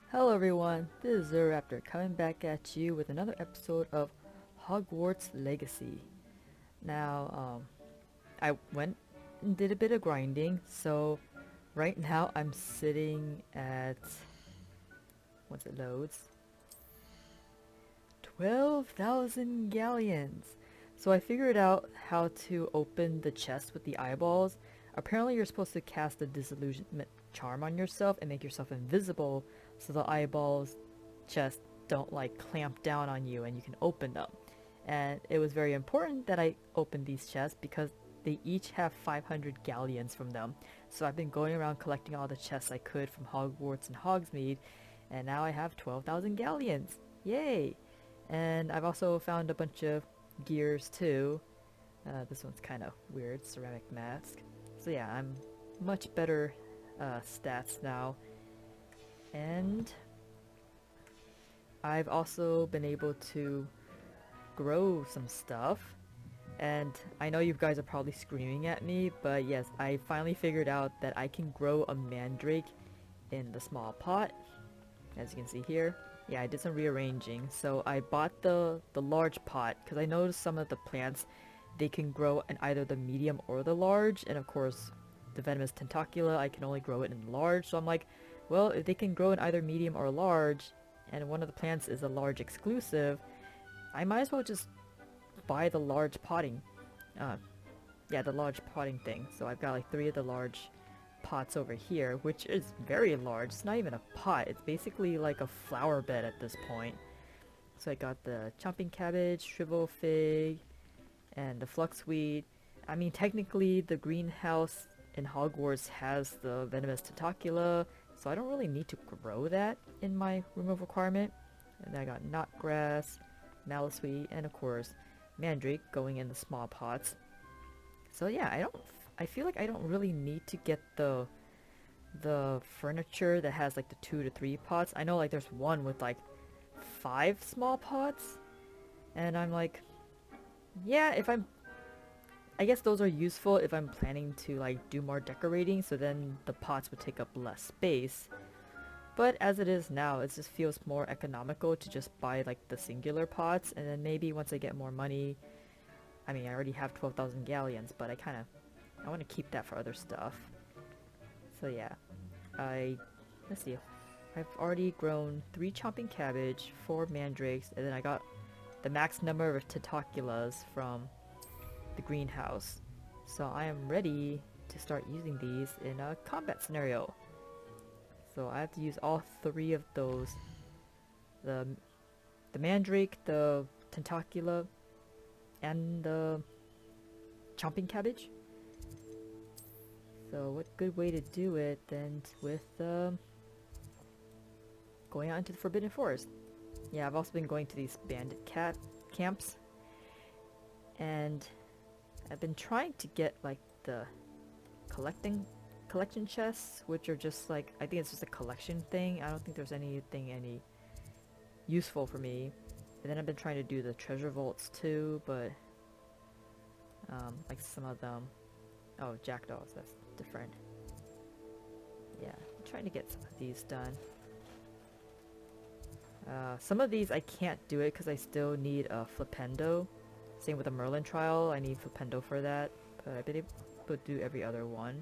Hello everyone, this is Zeraptor coming back at you with another episode of Hogwarts Legacy. Now, I went and did a bit of grinding, so right now I'm sitting at, once it loads, 12,000 galleons. So I figured out how to open the chest with the eyeballs. Apparently you're supposed to cast a disillusionment charm on yourself and make yourself invisible so the eyeballs chest don't like clamp down on you and you can open them. And it was very important that I opened these chests because they each have 500 galleons from them. So I've been going around collecting all the chests I could from Hogwarts and Hogsmeade, and now I have 12,000 galleons. Yay! And I've also found a bunch of gears too. This one's kind of weird, ceramic mask. So yeah, I'm much better stats now. And I've also been able to grow some stuff. And I know you guys are probably screaming at me, but yes, I finally figured out that I can grow a mandrake in the small pot, as you can see here. Yeah, I did some rearranging. So I bought the large pot because I noticed some of the plants, they can grow in either the medium or the large, and of course the venomous tentacula, I can only grow it in large. So I'm like, well, if they can grow in either medium or large, and one of the plants is a large exclusive, I might as well just buy the large potting. Uh, yeah, the large potting thing. So I've got like 3 of the large pots over here, which is very large. It's not even a pot. It's basically like a flower bed at this point. So I got the chomping cabbage, shrivel fig, and the fluxweed. I mean, technically the greenhouse in Hogwarts has the venomous tentacula, so I don't really need to grow that in my room of requirement. And then I got knotgrass, maliceweed, and of course mandrake going in the small pots. So yeah, I feel like I don't really need to get the furniture that has like the 2 to 3 pots. I know like there's one with like 5 small pots, and I'm like, yeah, if I guess those are useful if I'm planning to like do more decorating, so then the pots would take up less space. But as it is now, it just feels more economical to just buy like the singular pots, and then maybe once I get more money, I mean I already have 12,000 galleons, but I want to keep that for other stuff. So yeah, I let's see, I've already grown 3 chomping cabbage, 4 mandrakes, and then I got the max number of tentaculas from the greenhouse. So I am ready to start using these in a combat scenario. So I have to use all 3 of those. The the mandrake, the tentacula, and the chomping cabbage. So what good way to do it than with going out into the Forbidden Forest. Yeah, I've also been going to these bandit cat camps, and I've been trying to get like the collection chests, which are just like, I think it's just a collection thing. I don't think there's anything any useful for me. And then I've been trying to do the treasure vaults too, but like some of them, oh, jackdaws, that's different. Yeah, I'm trying to get some of these done. Some of these I can't do it because I still need a flipendo. Same with the Merlin trial, I need flipendo for that, but I've been able to do every other one.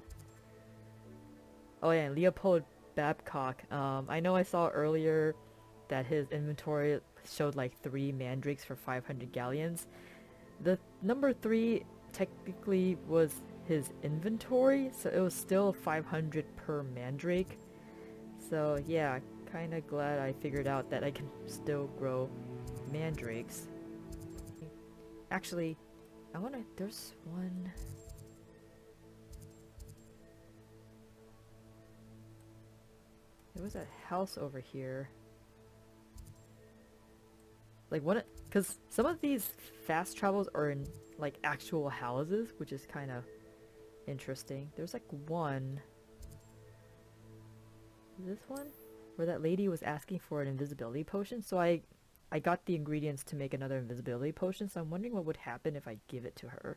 Oh yeah, and Leopold Babcock. I know I saw earlier that his inventory showed like 3 mandrakes for 500 galleons. The number 3 technically was his inventory, so it was still 500 per mandrake. So yeah, kinda glad I figured out that I can still grow mandrakes. Actually, I wanna, there's one... There was a house over here. Like one, because some of these fast travels are in like actual houses, which is kind of interesting. There's like one. Is this one? Where that lady was asking for an invisibility potion, so I got the ingredients to make another invisibility potion, so I'm wondering what would happen if I give it to her.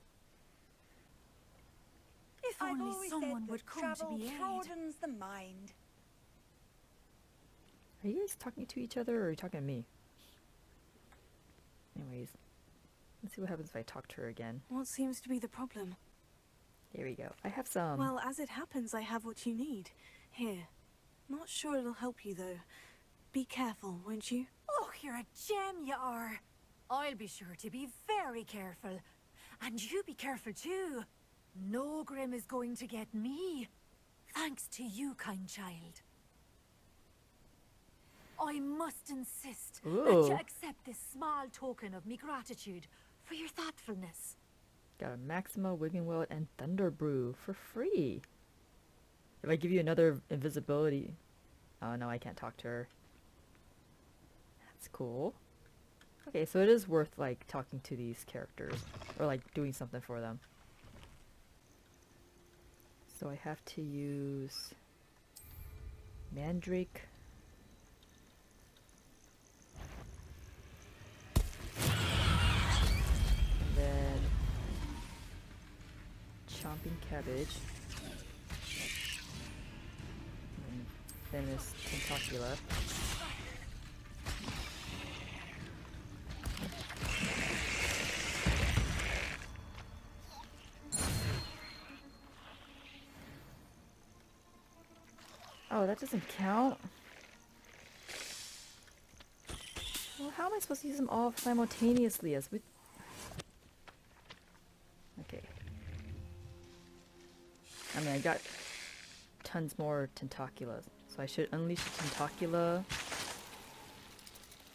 If only someone would come to my aid. Broadens the mind. Are you guys talking to each other or are you talking to me? Anyways, let's see what happens if I talk to her again. What seems to be the problem? There we go. I have some... Well, as it happens, I have what you need. Here. Not sure it'll help you, though. Be careful, won't you? Oh, you're a gem, you are. I'll be sure to be very careful. And you be careful too. No Grim is going to get me. Thanks to you, kind child. I must insist that Ooh. you accept this small token of me gratitude for your thoughtfulness. Got a Maxima, Wigging Weld, and Thunder Brew for free. If I give you another invisibility... Oh no, I can't talk to her. That's cool. Okay, so it is worth like talking to these characters. Or like doing something for them. So I have to use... Mandrake. And then... Chomping Cabbage. And then this Tentacula. Oh, that doesn't count? Well, how am I supposed to use them all simultaneously as with... Okay. I mean, I got tons more Tentaculas. So I should unleash the Tentacula,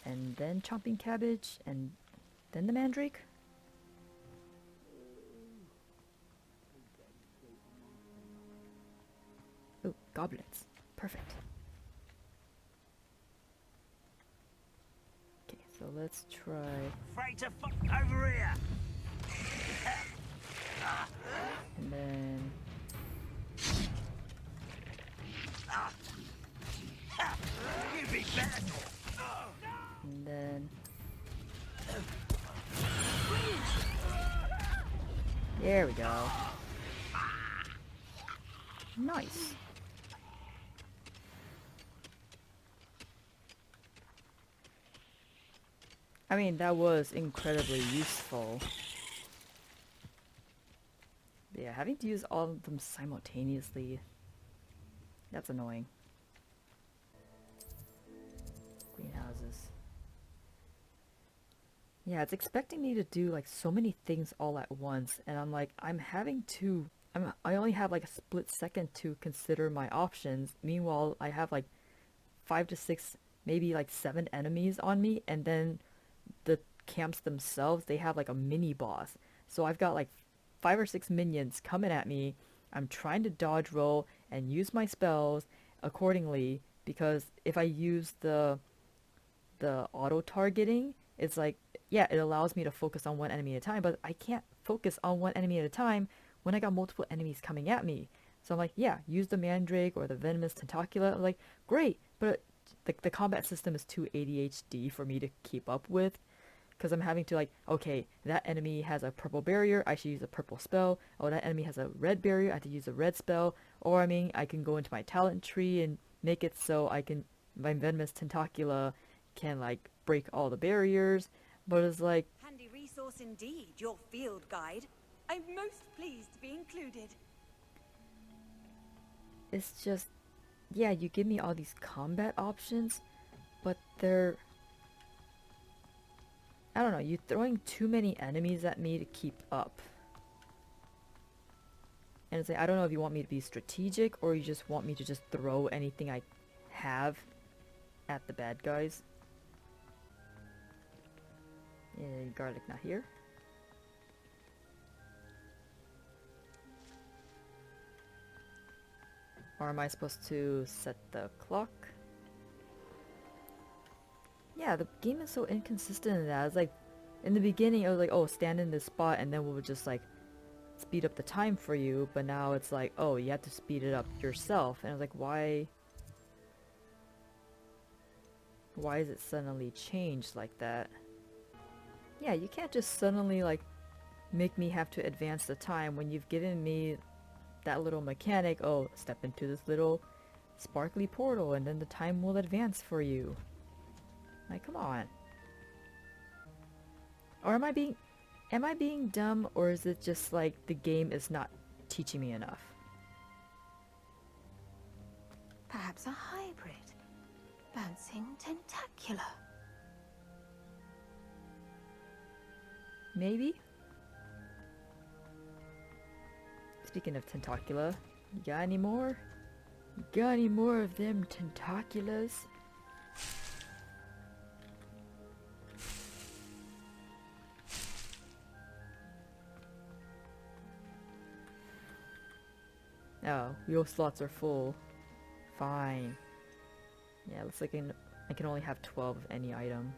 and then Chomping Cabbage, and then the Mandrake? Ooh, Goblins. Perfect. Okay, so let's try... Afraid to fuck over here. And then... You be better. And then... There we go. Nice. I mean, that was incredibly useful. But yeah, having to use all of them simultaneously, that's annoying. Greenhouses. Yeah, it's expecting me to do like so many things all at once, and I'm like, I only have like a split second to consider my options. Meanwhile, I have like 5 to 6, maybe like 7 enemies on me, and then the camps themselves, they have like a mini boss. So I've got like 5 or 6 minions coming at me. I'm trying to dodge roll and use my spells accordingly, because if I use the auto targeting, it's like, yeah, it allows me to focus on one enemy at a time, but I can't focus on one enemy at a time when I got multiple enemies coming at me. So I'm like, yeah, use the Mandrake or the Venomous Tentacula. I'm like, great, but the combat system is too ADHD for me to keep up with, because I'm having to like, okay, that enemy has a purple barrier, I should use a purple spell. Oh, that enemy has a red barrier, I have to use a red spell. Or I mean, I can go into my talent tree and make it so my Venomous Tentacula can like break all the barriers. But it's like, Handy resource indeed, your field guide. I'm most pleased to be included. it's just, yeah, you give me all these combat options, but they're, I don't know, you're throwing too many enemies at me to keep up. And it's like, I don't know if you want me to be strategic or you just want me to just throw anything I have at the bad guys. Garlic not here. Or am I supposed to set the clock? Yeah, the game is so inconsistent in that. It's like, in the beginning it was like, oh, stand in this spot and then we'll just like speed up the time for you. But now it's like, oh, you have to speed it up yourself. And I was like, why is it suddenly changed like that? Yeah, you can't just suddenly like make me have to advance the time when you've given me that little mechanic. Oh, step into this little sparkly portal and then the time will advance for you. Like, come on. Or am I being dumb, or is it just like the game is not teaching me enough? Perhaps a hybrid. Bouncing tentacular. Maybe? Speaking of tentacula, you got any more? You got any more of them tentaculas? Oh, wheel slots are full. Fine. Yeah, looks like I can only have 12 of any item.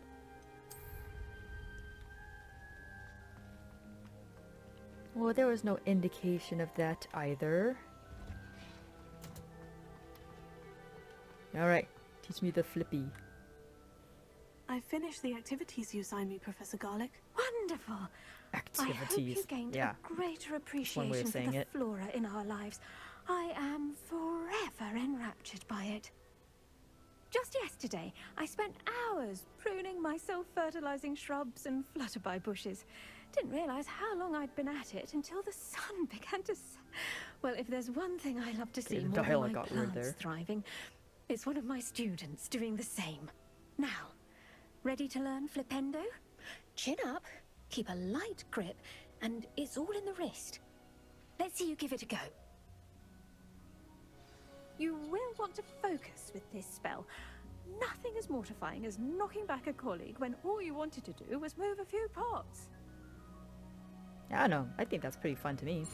Well, there was no indication of that either. Alright, teach me the flippy. I finished the activities you assigned me, Professor Garlic. Wonderful. I hope Activities. you gained Yeah. a greater one way appreciation of for saying the it. flora in our lives. I am forever enraptured by it. Just yesterday, I spent hours pruning my self-fertilizing shrubs and flutterby bushes. Didn't realize how long I'd been at it until the sun began to well, if there's one thing I love to see Okay, the more than dialogue my got weird plants there. thriving, it's one of my students doing the same. Now, ready to learn flipendo? Chin up, keep a light grip, and it's all in the wrist. Let's see you give it a go. You will want to focus with this spell. Nothing as mortifying as knocking back a colleague when all you wanted to do was move a few pots. I don't know, I think that's pretty fun to me.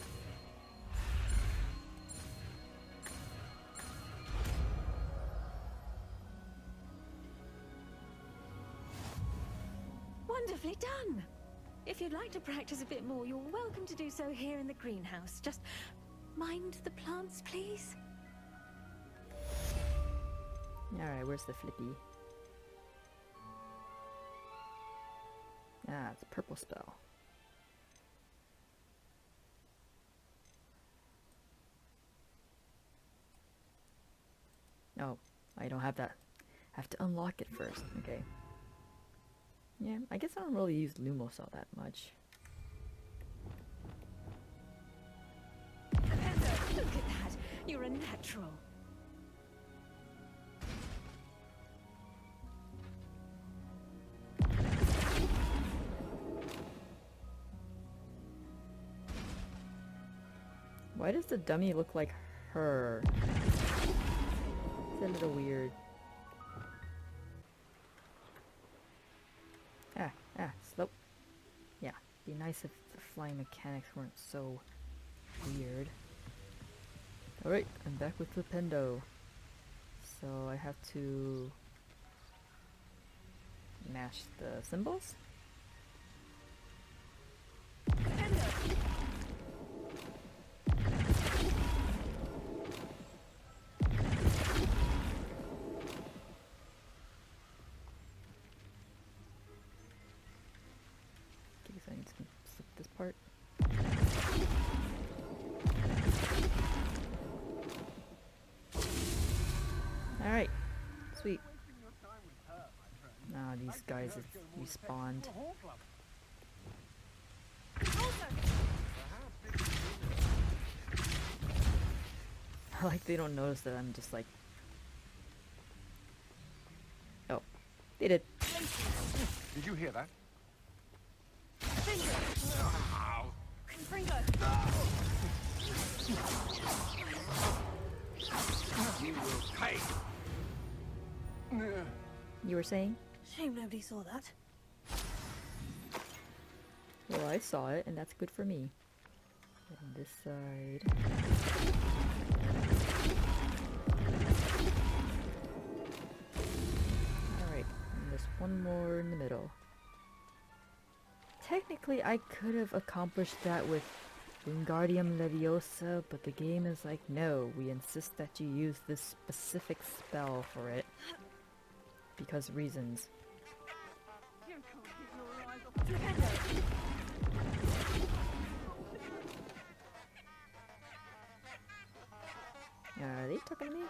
Wonderfully done! If you'd like to practice a bit more, you're welcome to do so here in the greenhouse. Just mind the plants, please. Alright, where's the flippy? Ah, it's a purple spell. Oh, I don't have that. I have to unlock it first. Okay. Yeah, I guess I don't really use Lumosel that much. Look at that! You're a natural. Why does the dummy look like her? It's a little weird. Slope. Yeah, be nice if the flying mechanics weren't so weird. Alright, I'm back with Flipendo. So I have to mash the symbols? Okay, so I need to flip this part. Alright, sweet. Nah, these guys have respawned. Like they don't notice that I'm just like... Oh, they did. Did you hear that? You will pay. You were saying? Shame nobody saw that. Well, I saw it, and that's good for me. And this side... Alright, and there's one more in the middle. Technically, I could have accomplished that with Wingardium Leviosa, but the game is like, no, we insist that you use this specific spell for it. Because reasons. Are they talking to me?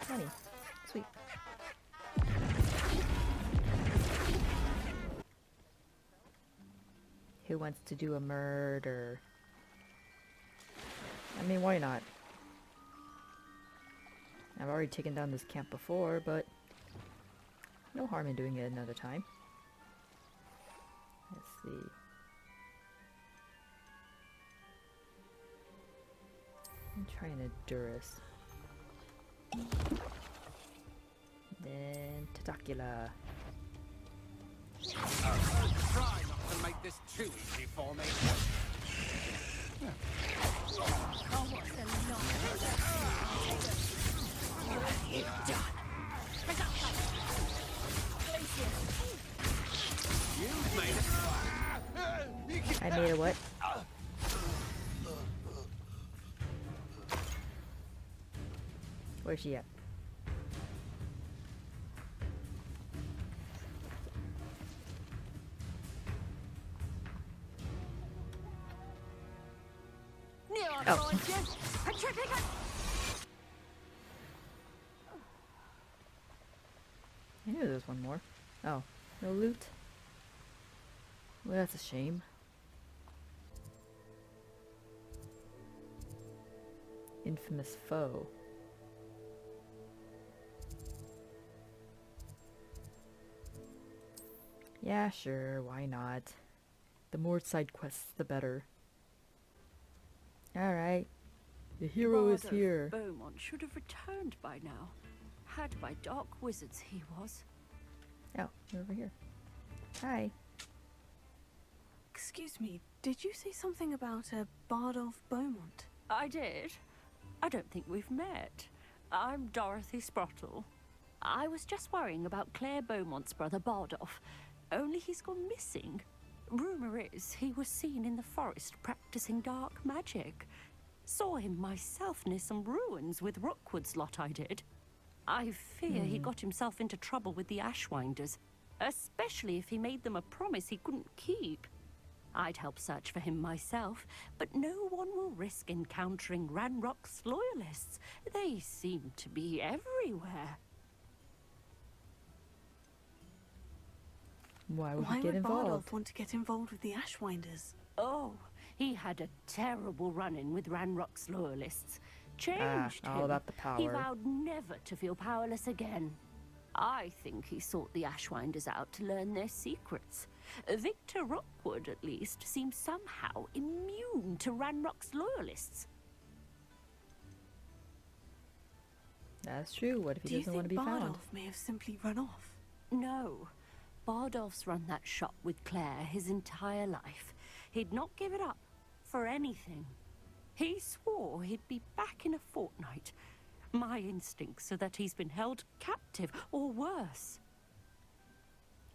Money. Sweet. Who wants to do a murder? I mean, why not? I've already taken down this camp before, but no harm in doing it another time. Let's see. I'm trying to Durus. Then Tentacula. Try not to make this too easy for me. You've made it. I made a what? Where's she at? Oh. I knew there was one more. Oh, no loot? Well, that's a shame. Infamous foe. Yeah, sure, why not? The more side quests, the better. Alright. The hero is here. Beaumont should have returned by now. Had by dark wizards he was. Oh, you're over here. Hi. Excuse me, did you say something about a Bardolph Beaumont? I did. I don't think we've met. I'm Dorothy Sprottle. I was just worrying about Claire Beaumont's brother Bardolph. Only he's gone missing. Rumour is he was seen in the forest practicing dark magic. Saw him myself near some ruins with Rookwood's lot I did. I fear he got himself into trouble with the Ashwinders, especially if he made them a promise he couldn't keep. I'd help search for him myself, but no one will risk encountering Ranrock's loyalists. They seem to be everywhere. Why would Why he get would involved? Bardolph want to get involved with the Ashwinders? Oh, he had a terrible run-in with Ranrock's loyalists. Changed all him. about the He power. vowed never to feel powerless again. I think he sought the Ashwinders out to learn their secrets. Victor Rookwood, at least, seems somehow immune to Ranrock's loyalists. That's true. What if Do he you doesn't think want to be found? Bardolph may have simply run off? No. Bardolph's run that shop with Claire his entire life. He'd not give it up for anything. He swore he'd be back in a fortnight. My instincts are that he's been held captive, or worse.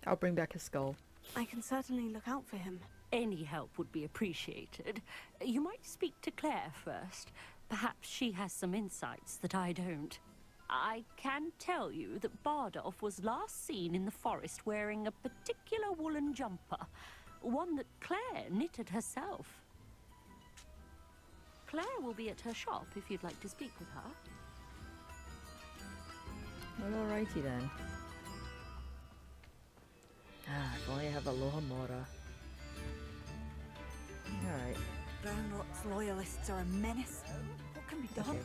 I'll bring back his skull. I can certainly look out for him. Any help would be appreciated. You might speak to Claire first. Perhaps she has some insights that I don't. I can tell you that Bardolph was last seen in the forest wearing a particular woolen jumper, one that Claire knitted herself. Claire will be at her shop if you'd like to speak with her. Well, alrighty then. If only I have Aloha Mora. Alright. Ranrock's loyalists are a menace. What can be done? Okay.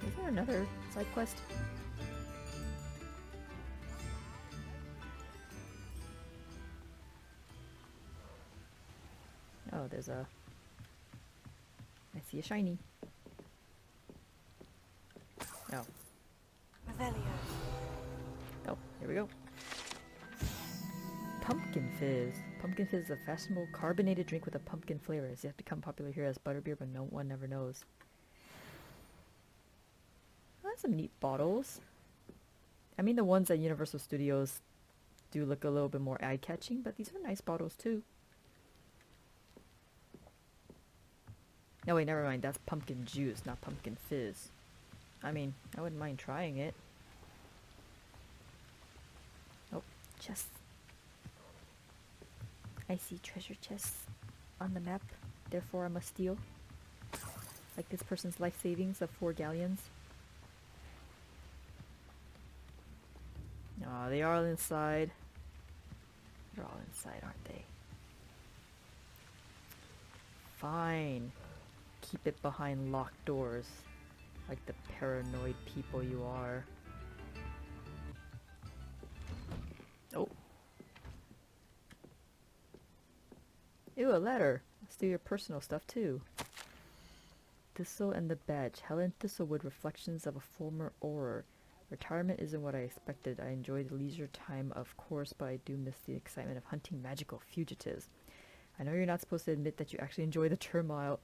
Is there another side quest? Oh, there's a... I see a shiny. Oh. Revelio. Oh, here we go. Pumpkin Fizz. Pumpkin Fizz is a fashionable carbonated drink with a pumpkin flavor. It's yet to become popular here as butterbeer, but no one never knows. Oh, that's some neat bottles. I mean, the ones at Universal Studios do look a little bit more eye-catching, but these are nice bottles too. No, wait, never mind. That's pumpkin juice, not pumpkin fizz. I mean, I wouldn't mind trying it. Oh, chests. I see treasure chests on the map, therefore I must steal. Like this person's life savings of 4 galleons. Aw, they are all inside. They're all inside, aren't they? Fine. Keep it behind locked doors. Like the paranoid people you are. Oh. Ew, a letter. Let's do your personal stuff too. Thistle and the Badge. Helen Thistlewood, reflections of a former Auror. Retirement isn't what I expected. I enjoy the leisure time, of course, but I do miss the excitement of hunting magical fugitives. I know you're not supposed to admit that you actually enjoy the turmoil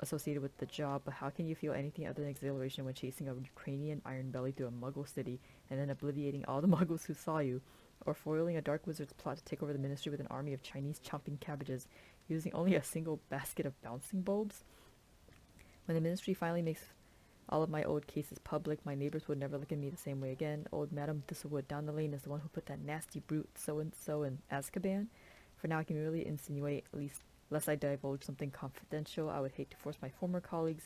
associated with the job, but how can you feel anything other than exhilaration when chasing a Ukrainian iron belly through a Muggle city and then obliterating all the Muggles who saw you? Or foiling a dark wizard's plot to take over the ministry with an army of Chinese chomping cabbages, using only a single basket of bouncing bulbs? When the ministry finally makes all of my old cases public, my neighbors would never look at me the same way again. Old Madame Thistlewood down the lane is the one who put that nasty brute so-and-so in Azkaban. For now, I can merely insinuate, at least lest I divulge something confidential. I would hate to force my former colleagues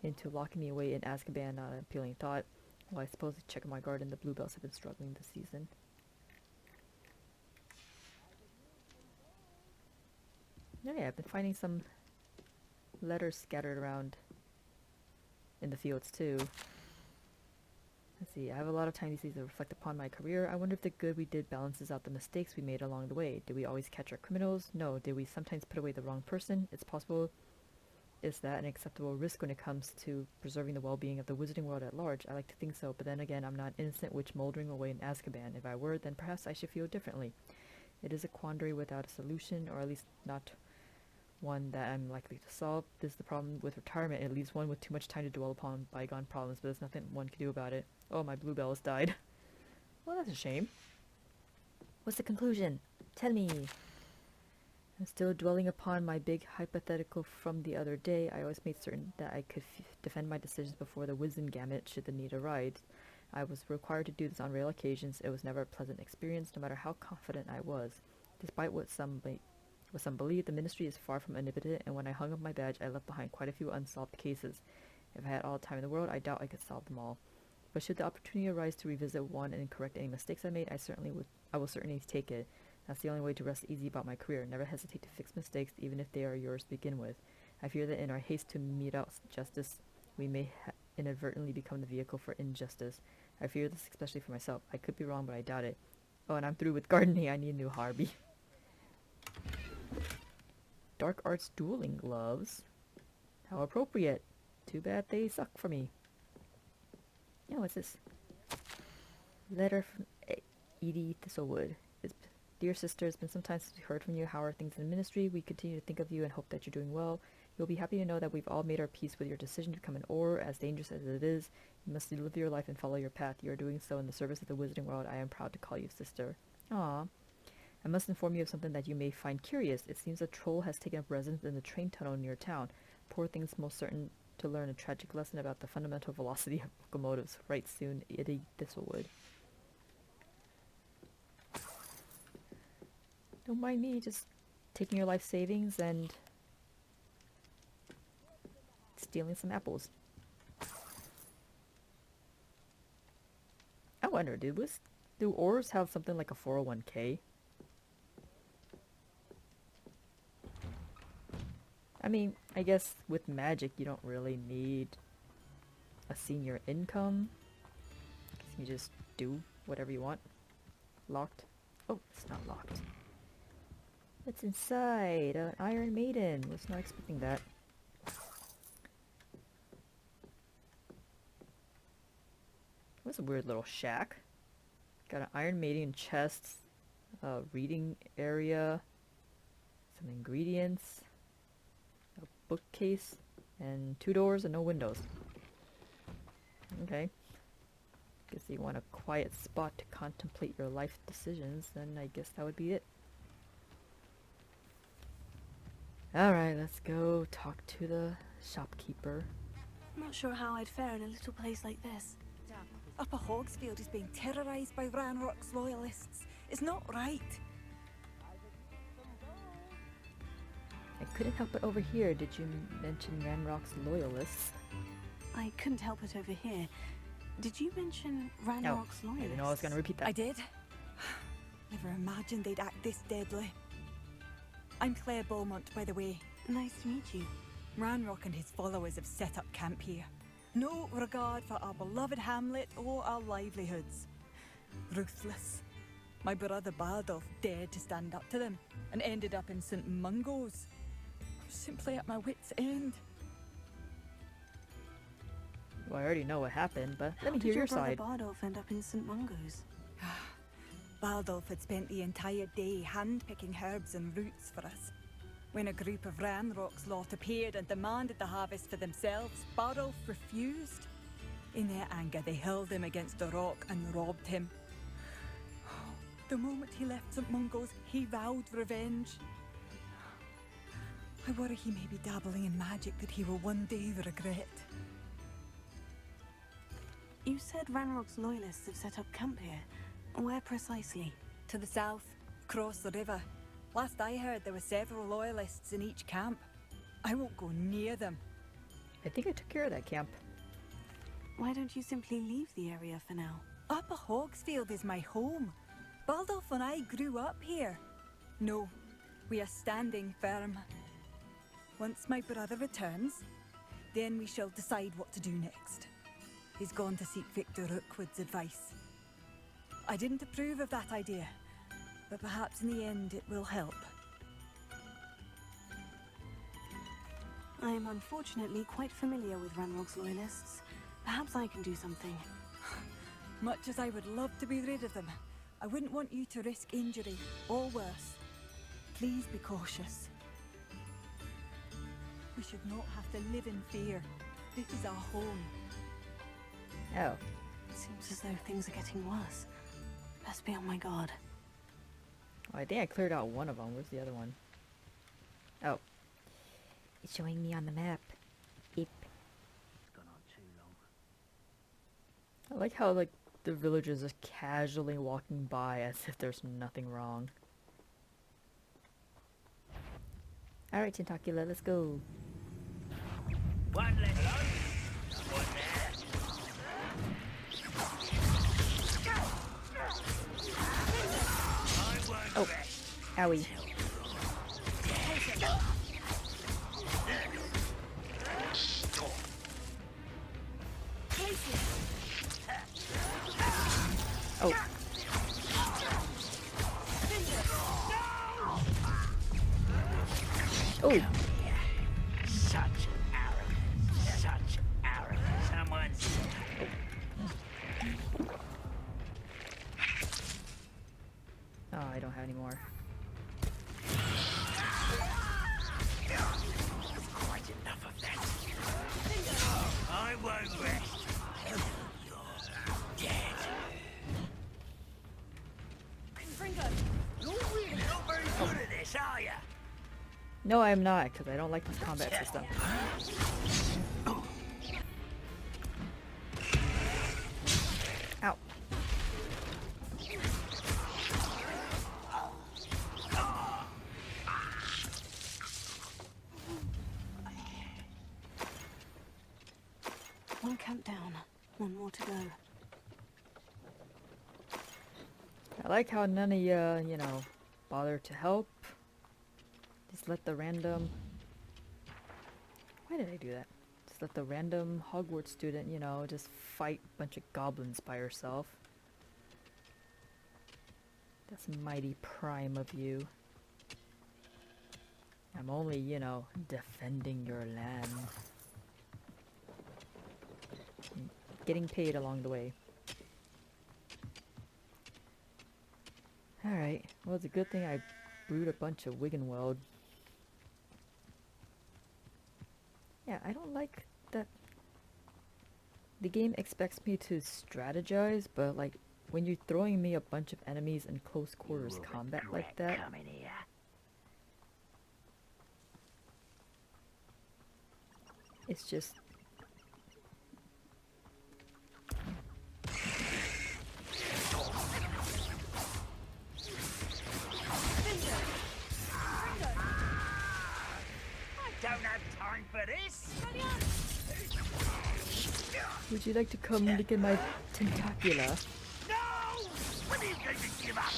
into locking me away in Azkaban, not an appealing thought. Well, I suppose to check my garden, the bluebells have been struggling this season. Oh yeah, I've been finding some letters scattered around in the fields too. Let's see, I have a lot of time these days to reflect upon my career. I wonder if the good we did balances out the mistakes we made along the way. Did we always catch our criminals? No. Did we sometimes put away the wrong person? It's possible. Is that an acceptable risk when it comes to preserving the well-being of the wizarding world at large? I like to think so, but then again, I'm not an innocent witch moldering away in Azkaban. If I were, then perhaps I should feel differently. It is a quandary without a solution, or at least not one that I'm likely to solve. This is the problem with retirement. It leaves one with too much time to dwell upon bygone problems, but there's nothing one can do about it. Oh, my bluebell has died. Well, that's a shame. What's the conclusion? Tell me. I'm still dwelling upon my big hypothetical from the other day. I always made certain that I could defend my decisions before the Wizengamot should the need arise. I was required to do this on rare occasions. It was never a pleasant experience, no matter how confident I was. Despite what some believe, the ministry is far from omnipotent, and when I hung up my badge, I left behind quite a few unsolved cases. If I had all the time in the world, I doubt I could solve them all. But should the opportunity arise to revisit one and correct any mistakes I made, I will certainly take it. That's the only way to rest easy about my career. Never hesitate to fix mistakes, even if they are yours to begin with. I fear that in our haste to mete out justice, we may inadvertently become the vehicle for injustice. I fear this especially for myself. I could be wrong, but I doubt it. Oh, and I'm through with gardening. I need a new hobby. Dark Arts dueling gloves. How appropriate. Too bad they suck for me. Yeah, what's this? Letter from Edie Thistlewood. Dear sister, it's been some time since we heard from you. How are things in the ministry? We continue to think of you and hope that you're doing well. You'll be happy to know that we've all made our peace with your decision to become an Auror, as dangerous as it is. You must live your life and follow your path. You are doing so in the service of the wizarding world. I am proud to call you sister. Aww. I must inform you of something that you may find curious. It seems a troll has taken up residence in the train tunnel near town. Poor thing's most certain to learn a tragic lesson about the fundamental velocity of locomotives. Right soon, Edie Thistlewood. Don't mind me just taking your life savings and stealing some apples. I wonder, do Aurors have something like a 401k? I mean, I guess with magic you don't really need a senior income. You just do whatever you want. Locked? Oh, it's not locked. What's inside? An Iron Maiden. Was not expecting that. What's a weird little shack? Got an Iron Maiden chest, a reading area, some ingredients, a bookcase, and 2 doors and no windows. Okay. Guess you want a quiet spot to contemplate your life decisions, then I guess that would be it. Alright, let's go talk to the shopkeeper. I'm not sure how I'd fare in a little place like this. Upper Hogsfield is being terrorised by Ranrock's loyalists. It's not right. I couldn't help but overhear. Did you mention Ranrock's loyalists? I couldn't help it over here. Did you mention Oh, Ranrock's I loyalists? didn't know I was gonna repeat that. I did. Never imagined they'd act this deadly. I'm Claire Beaumont, by the way. Nice to meet you. Ranrock and his followers have set up camp here. No regard for our beloved hamlet or our livelihoods. Ruthless. My brother Bardolph dared to stand up to them and ended up in St. Mungo's. I was simply at my wit's end. Well, I already know what happened, but How let me did hear your brother side. Bardolph end up in St. Mungo's? Bardolph had spent the entire day hand-picking herbs and roots for us. When a group of Ranrock's lot appeared and demanded the harvest for themselves, Bardolph refused. In their anger, they hurled him against a rock and robbed him. The moment he left St. Mungo's, he vowed revenge. I worry he may be dabbling in magic that he will one day regret. You said Ranrock's loyalists have set up camp here. Where precisely? To the south, across the river. Last I heard, there were several loyalists in each camp. I won't go near them. I think I took care of that camp. Why don't you simply leave the area for now? Upper Hogsfield is my home. Baldolph and I grew up here. No, we are standing firm. Once my brother returns, then we shall decide what to do next. He's gone to seek Victor Rookwood's advice. I didn't approve of that idea, but perhaps in the end it will help. I am unfortunately quite familiar with Ranrock's loyalists. Perhaps I can do something. Much as I would love to be rid of them, I wouldn't want you to risk injury, or worse. Please be cautious. We should not have to live in fear. This is our home. Oh, Seems as though things are getting worse. Best be on my guard. well, I think I cleared out one of them. Where's the other one? Oh. It's showing me on the map. Eep. I like how, like, the villagers are casually walking by as if there's nothing wrong. Alright, Tentacula, let's go. One left. One there. Oh, owie. Oh. Oh. Such arrogance. Such arrogance. Someone's. Oh, I don't have any more. Quite enough of that. I won't rest. You're dead. You're really not very good at this, are you? No, I'm not, because I don't like this combat system. Ow. One camp down, one more to go. I like how none of you, you know, bother to help. Just let the random... Why did I do that? Just let the random Hogwarts student, you know, just fight a bunch of goblins by herself. That's mighty prime of you. I'm only, you know, defending your land. Getting paid along the way. Alright, well it's a good thing I brewed a bunch of Wiggenweld. Yeah, I don't like that the game expects me to strategize, but like when you're throwing me a bunch of enemies in close quarters combat like that, Coming here. it's just... I don't have time for this. Would you like to come look at my tentacula? No! When are you going to give up?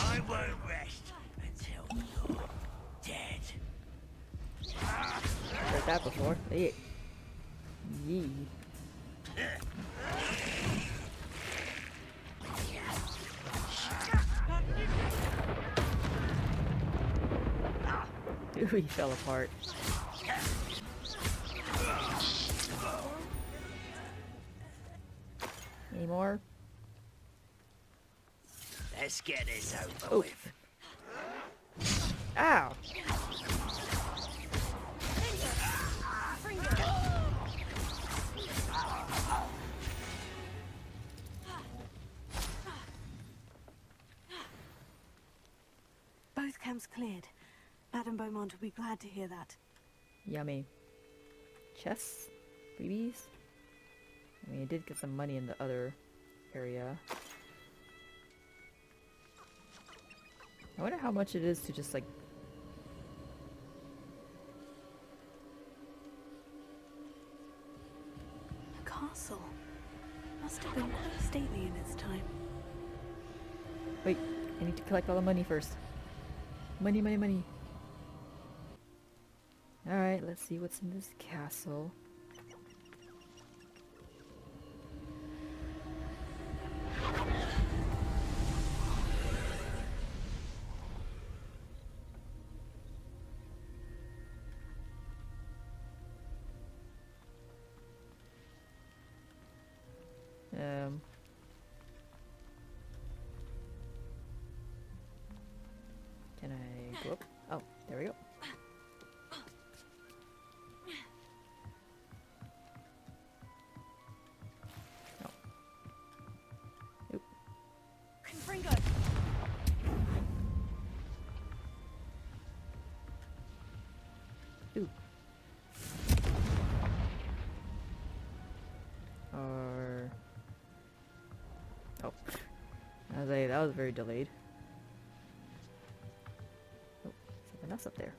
I won't rest until you're dead. Heard that before. Hey. Yee. Ooh, he fell apart. Any more? Let's get this over with. Ow! Both camps cleared. Madame Beaumont will be glad to hear that. Yummy. Chests? Freebies? I mean, I did get some money in the other area. I wonder how much it is to just like... A castle. Must have been quite stately in its time. Wait, I need to collect all the money first. Money, money, money. Alright, let's see what's in this castle. Can I go up? Oh, there we go. Oh. Oop. Ooh. Or... Oh. That was very delayed. Oh, something else up there.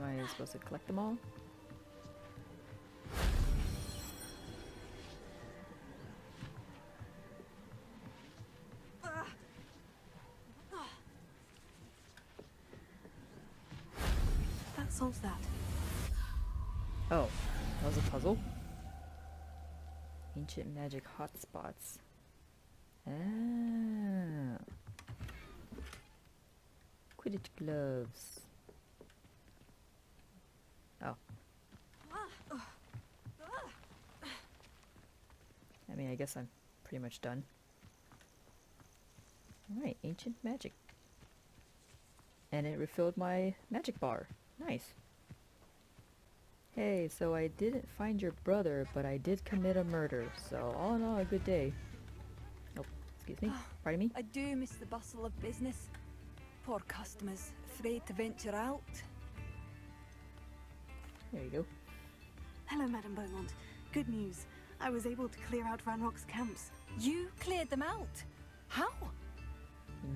Am I supposed to collect them all? That solves that. Oh, that was a puzzle? Ancient magic hotspots. Ah. Quidditch gloves. Oh. I mean, I guess I'm pretty much done. Alright, ancient magic. And it refilled my magic bar. Nice. Hey, so I didn't find your brother, but I did commit a murder. So, all in all, a good day. Oh, excuse me. Pardon me? I do miss the bustle of business. Poor customers, afraid to venture out. There you go. Hello, Madame Beaumont. Good news. I was able to clear out Ranrock's camps. You cleared them out? How?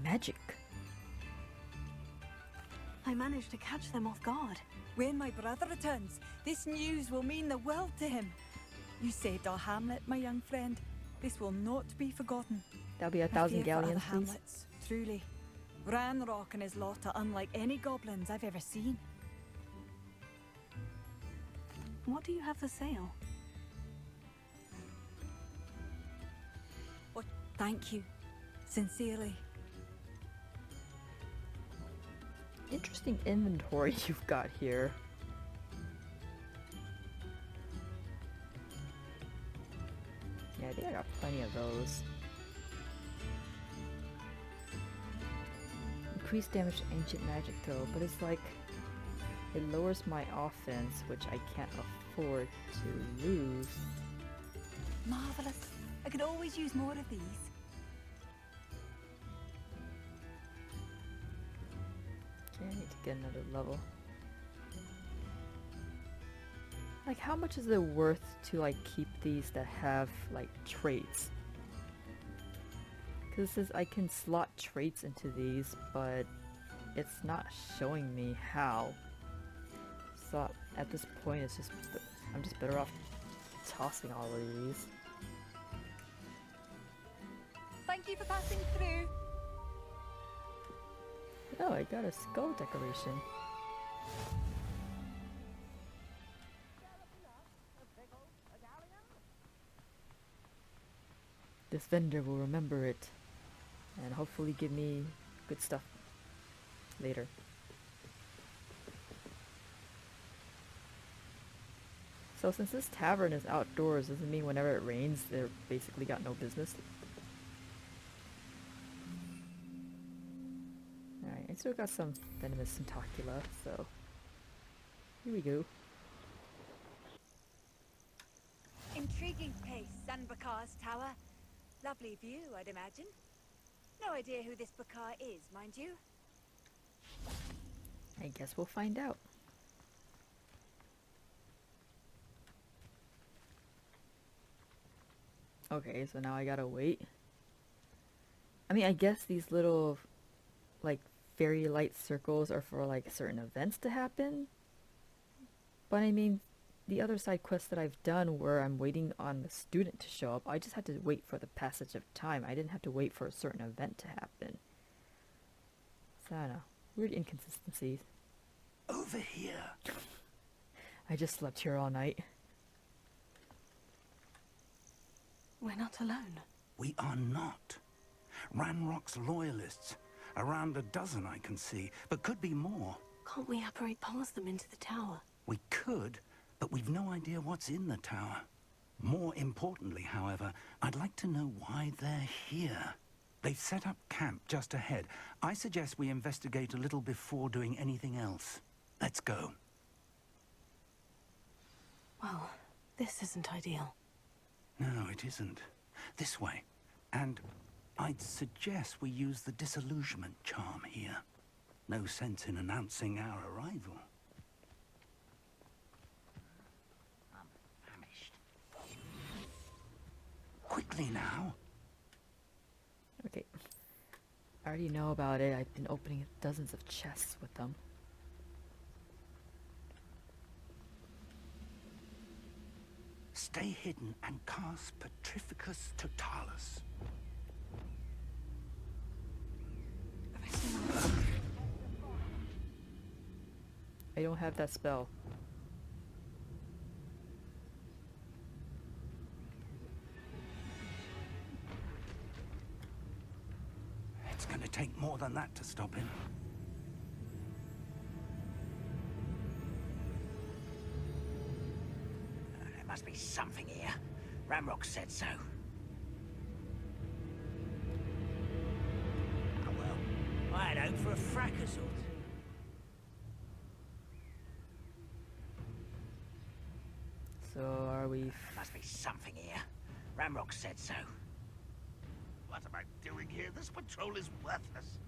Magic. I managed to catch them off guard. When my brother returns, this news will mean the world to him. You saved our hamlet, my young friend. This will not be forgotten. That'll be I 1,000 fear for other galleons, please. hamlets, truly. Ranrock and his lot are unlike any goblins I've ever seen. What do you have for sale? Oh, thank you. Sincerely. Interesting inventory you've got here. Yeah, I think I got plenty of those. Increased damage to ancient magic though, but it's like it lowers my offense, which I can't afford to lose. Marvelous. I could always use more of these. Okay, I need to get another level. Like, how much is it worth to like keep these that have like traits? Because I can slot traits into these, but it's not showing me how. So at this point, it's just I'm just better off tossing all of these. Thank you for passing through. Oh, I got a skull decoration. This vendor will remember it and hopefully give me good stuff later. So since this tavern is outdoors, doesn't mean whenever it rains, they're basically got no business. Alright, I still got some venomous Tentacula, so here we go. Intriguing place, Sanbakar's tower. Lovely view, I'd imagine. No idea who this Bakar is, mind you. I guess we'll find out. Okay, so now I gotta wait. I mean, I guess these little, like, fairy light circles are for, like, certain events to happen. But I mean, the other side quests that I've done where I'm waiting on the student to show up, I just had to wait for the passage of time. I didn't have to wait for a certain event to happen. So I don't know. Weird inconsistencies. Over here. I just slept here all night. We're not alone. We are not. Ranrock's loyalists. Around a dozen I can see, but could be more. Can't we apparate past them into the tower? We could, but we've no idea what's in the tower. More importantly, however, I'd like to know why they're here. They've set up camp just ahead. I suggest we investigate a little before doing anything else. Let's go. Well, this isn't ideal. No, it isn't. This way. And I'd suggest we use the disillusionment charm here. No sense in announcing our arrival. I'm famished. Quickly now. Okay. I already know about it. I've been opening dozens of chests with them. Stay hidden and cast Petrificus Totalis. I don't have that spell. It's gonna take more than that to stop him. There must be something here. Ramrock said so. Oh well, I had hoped for a fracas or two. So are we... There must be something here. Ramrock said so. What am I doing here? This patrol is worthless.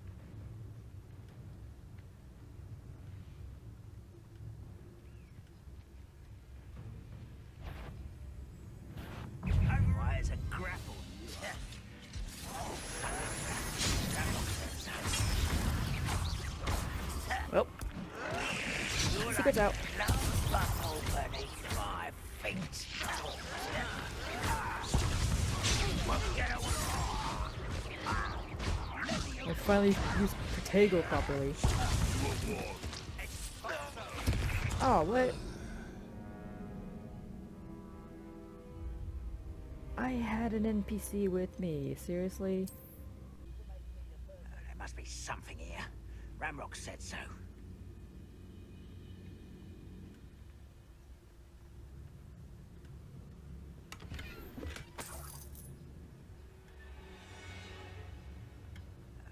Wires are grappled. Well, secret's out. Buckle beneath my feet. I finally used Protego properly. Oh, what? I had an NPC with me. Seriously? There must be something here. Ramrock said so.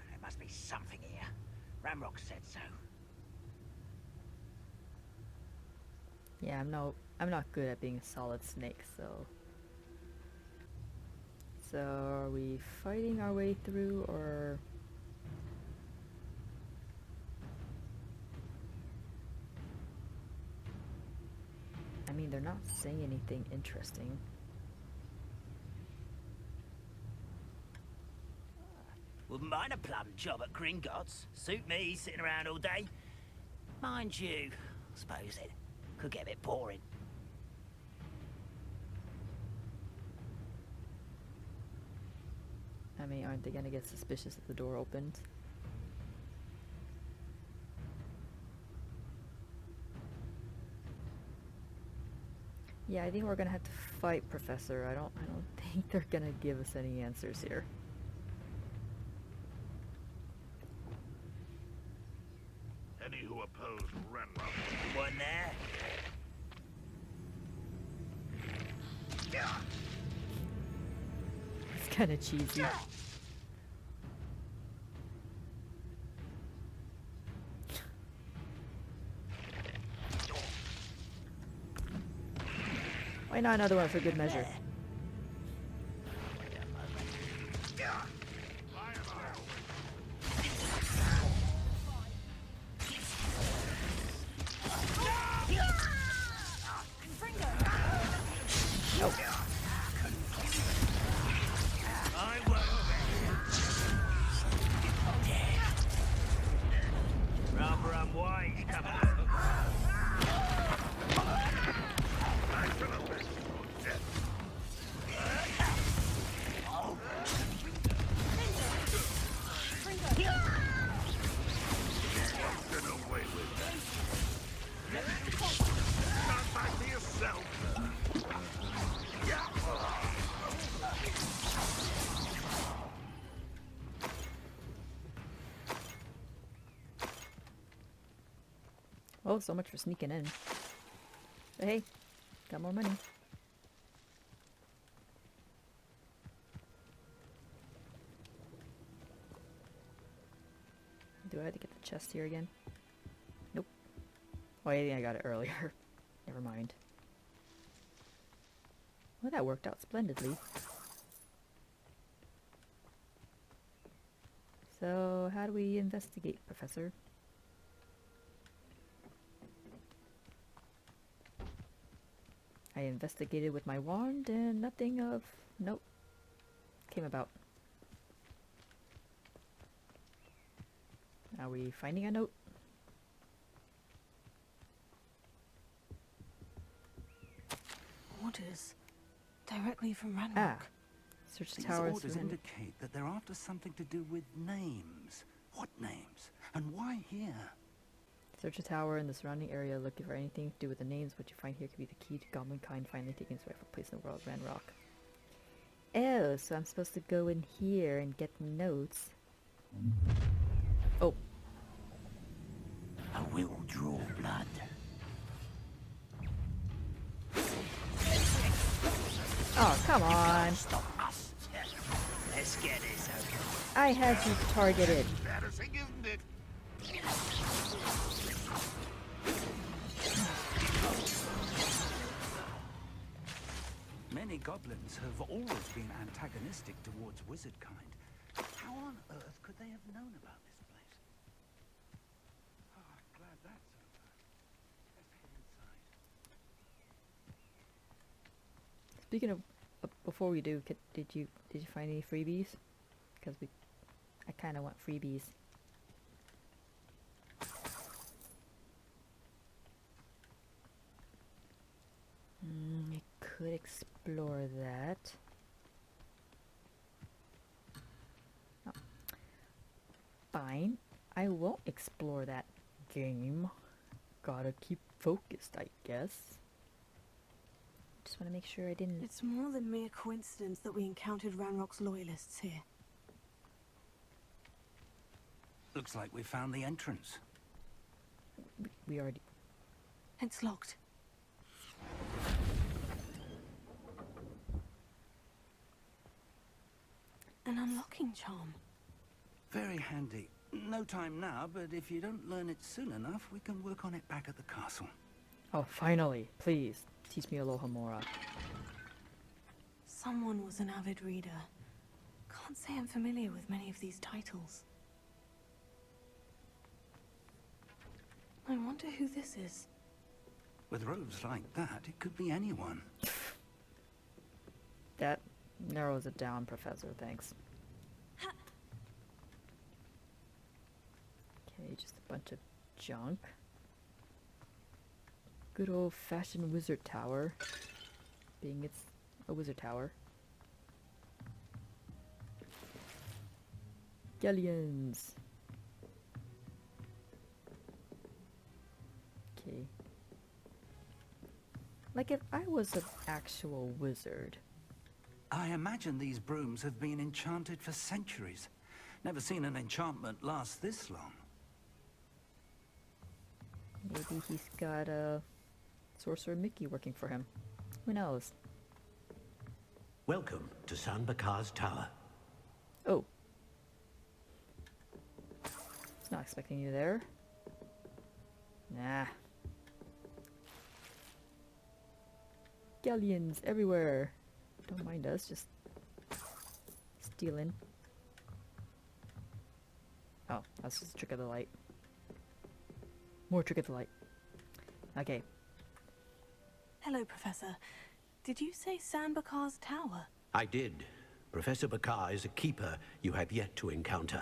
There must be something here. Ramrock said so. Yeah, I'm not good at being a solid snake, so... So, are we fighting our way through, or... I mean, they're not saying anything interesting. Wouldn't mind a plum job at Gringotts. Suit me, sitting around all day. Mind you, I suppose it could get a bit boring. I mean, aren't they gonna get suspicious if the door opens? Yeah, I think we're gonna have to fight Professor. I don't think they're gonna give us any answers here. Any who oppose Ranrock. One there. It's kind of cheesy. Why not another one for good measure? Rather unwise coming. Oh, so much for sneaking in. But hey, got more money. Do I have to get the chest here again? Nope. Oh, I think I got it earlier. Never mind. Well, that worked out splendidly. So, how do we investigate, Professor? I investigated with my wand and nothing of note came about. Are we finding a note? Orders. Directly from Ranrock. Ah. Search the These towers. orders indicate that they're after something to do with names. What names? And why here? Search the tower and the surrounding area looking for anything to do with the names. What you find here could be the key to Goblin kind finally taking its rightful place in the world of Ranrock. Oh, so I'm supposed to go in here and get notes. Oh. I will draw blood. Oh, come on. Stop us. Let's get this over. I had you targeted. Embarrassing, isn't it? Many goblins have always been antagonistic towards wizard kind. How on earth could they have known about this place? Oh, I'm glad that's over. Let's get inside. Speaking of, before we do, did you find any freebies? Because I kind of want freebies. I could explore that. Oh. Fine, I won't explore that game. Gotta keep focused, I guess. Just want to make sure I didn't... It's more than mere coincidence that we encountered Ranrock's loyalists here. Looks like we found the entrance. We already... It's locked. An unlocking charm. Very handy. No time now, but if you don't learn it soon enough, we can work on it back at the castle. Oh, finally. Please, teach me Alohomora. Someone was an avid reader. Can't say I'm familiar with many of these titles. I wonder who this is. With robes like that, it could be anyone. That narrows it down, Professor, thanks. just a bunch of junk. Good old-fashioned wizard tower. Being it's a wizard tower. Galleons! Okay. Like if I was an actual wizard. I imagine these brooms have been enchanted for centuries. Never seen an enchantment last this long. Maybe he's got a Sorcerer Mickey working for him. Who knows? Welcome to San Bakar's tower. Oh. Was not expecting you there. Nah. Galleons everywhere. Don't mind us, just stealing. Oh, that's just a trick of the light. More trick of the light. Okay. Hello, Professor. Did you say Sambakar's tower? I did. Professor Bakar is a keeper you have yet to encounter.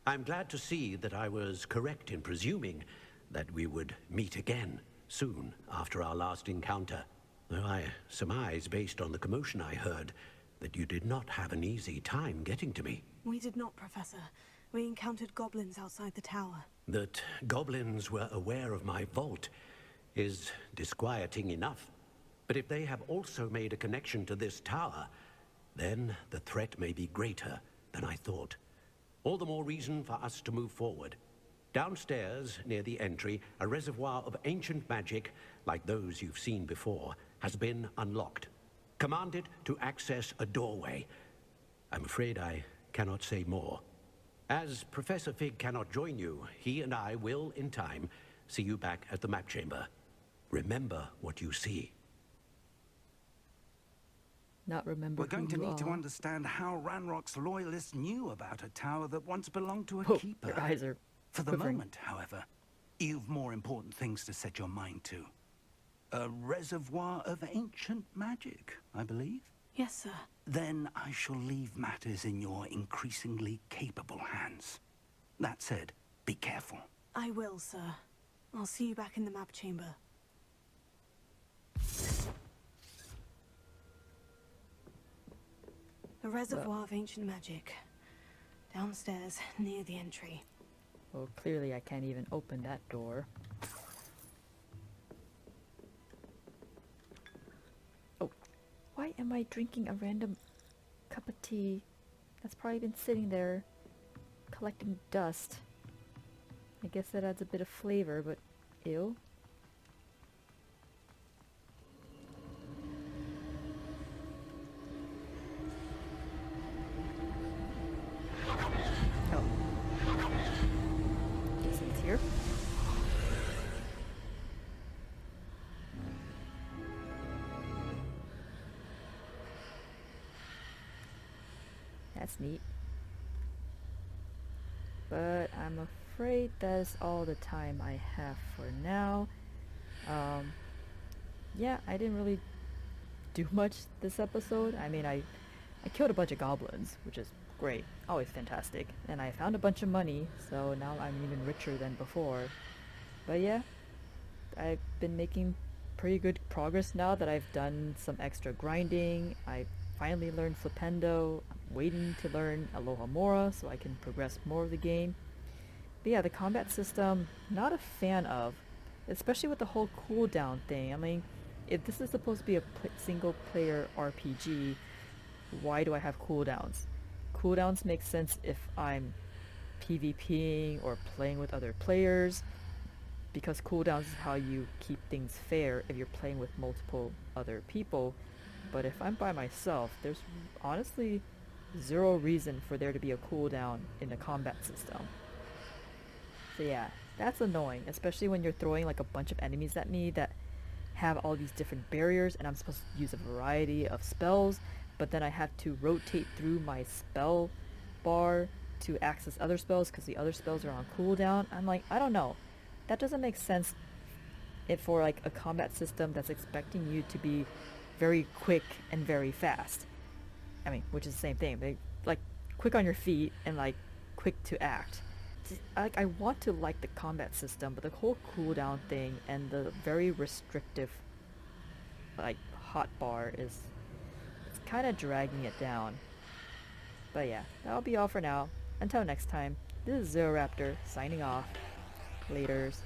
I'm glad to see that I was correct in presuming that we would meet again soon after our last encounter. Though I surmise, based on the commotion I heard, that you did not have an easy time getting to me. We did not, Professor. We encountered goblins outside the tower. That goblins were aware of my vault is disquieting enough. But if they have also made a connection to this tower, then the threat may be greater than I thought. All the more reason for us to move forward. Downstairs, near the entry, a reservoir of ancient magic, like those you've seen before, has been unlocked. Commanded to access a doorway. I'm afraid I cannot say more. As Professor Fig cannot join you, he and I will, in time, see you back at the map chamber. Remember what you see. Not remember. We're going to need to are. understand how Ranrock's loyalists knew about a tower that once belonged to a Oh, keeper. your eyes are For the quivering. moment, however, you've more important things to set your mind to. A reservoir of ancient magic, I believe? Yes, sir. Then I shall leave matters in your increasingly capable hands. That said, be careful. I will, sir. I'll see you back in the map chamber. A reservoir of ancient magic. Downstairs, near the entry. Well, clearly I can't even open that door. Oh, why am I drinking a random cup of tea that's probably been sitting there collecting dust? I guess that adds a bit of flavor, but ew. Oh. Guess it's here. That's neat. But I'm afraid that's all the time I have for now. Yeah, I didn't really do much this episode. I mean, I killed a bunch of goblins, which is great, always fantastic. And I found a bunch of money, so now I'm even richer than before. But yeah, I've been making pretty good progress now that I've done some extra grinding. I finally learned Flipendo. I'm waiting to learn Aloha Mora so I can progress more of the game. But yeah, the combat system, not a fan of, especially with the whole cooldown thing. I mean, if this is supposed to be a single player RPG, why do I have cooldowns? Cooldowns make sense if I'm PvPing or playing with other players, because cooldowns is how you keep things fair if you're playing with multiple other people. But if I'm by myself, there's honestly zero reason for there to be a cooldown in the combat system. So yeah, that's annoying, especially when you're throwing like a bunch of enemies at me that have all these different barriers and I'm supposed to use a variety of spells, but then I have to rotate through my spell bar to access other spells because the other spells are on cooldown. I'm like, I don't know. That doesn't make sense if for like a combat system that's expecting you to be very quick and very fast. I mean, which is the same thing. They like quick on your feet and like quick to act. I want to like the combat system, but the whole cooldown thing and the very restrictive like hotbar it's kind of dragging it down. But yeah, that'll be all for now. Until next time, this is Zero Raptor signing off. Laters.